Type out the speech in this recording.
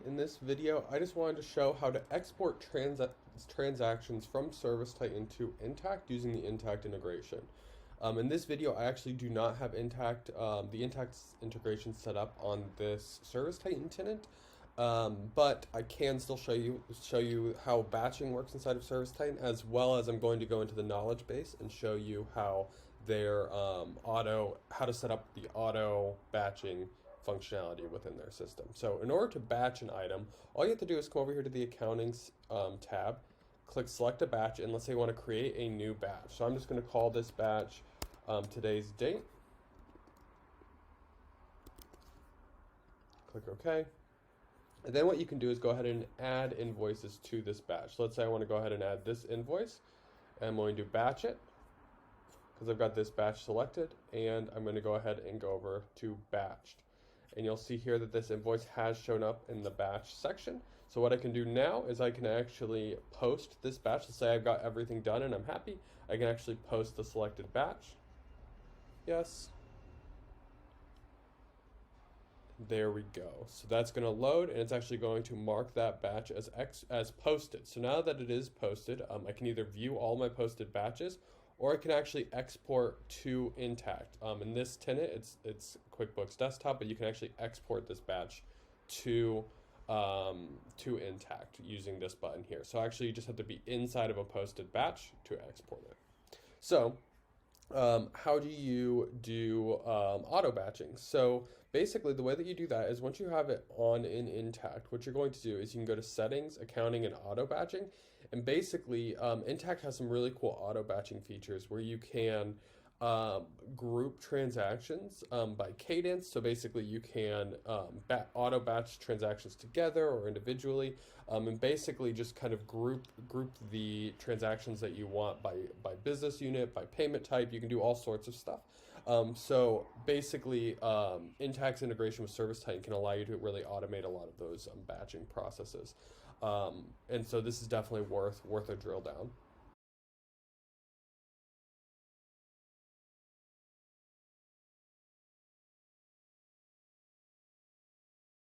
in this video, I just wanted to show how to export transactions from ServiceTitan to Intacct using the Intacct integration. In this video, I actually do not have the Intacct integration set up on this ServiceTitan tenant, but I can still show you how batching works inside of ServiceTitan, as well as I'm going to go into the knowledge base and show you how how to set up the auto batching functionality within their system. So in order to batch an item, all you have to do is come over here to the accounting tab, click select a batch, and let's say you want to create a new batch. So I'm just going to call this batch today's date. Click OK. And then what you can do is go ahead and add invoices to this batch. So let's say I want to go ahead and add this invoice, and I'm going to batch it because I've got this batch selected, and I'm going to go ahead and go over to batched. And you'll see here that this invoice has shown up in the batch section. So what I can do now is I can actually post this batch. Let's say I've got everything done and I'm happy. I can actually post the selected batch. Yes. There we go. So that's going to load, and it's actually going to mark that batch as posted. So now that it is posted, I can either view all my posted batches, or I can actually export to Intacct. In this tenant, it's QuickBooks Desktop, but you can actually export this batch to Intacct using this button here. So actually, you just have to be inside of a posted batch to export it. So how do you do auto batching? So basically, the way that you do that is once you have it on in Intacct, what you're going to do is you can go to Settings, Accounting, and Auto Batching. And basically, Intacct has some really cool auto batching features where you can group transactions by cadence. So basically, you can auto batch transactions together or individually, and basically just kind of group the transactions that you want by business unit, by payment type. You can do all sorts of stuff. So basically, Intacct's integration with ServiceTitan can allow you to really automate a lot of those batching processes. And so this is definitely worth a drill down.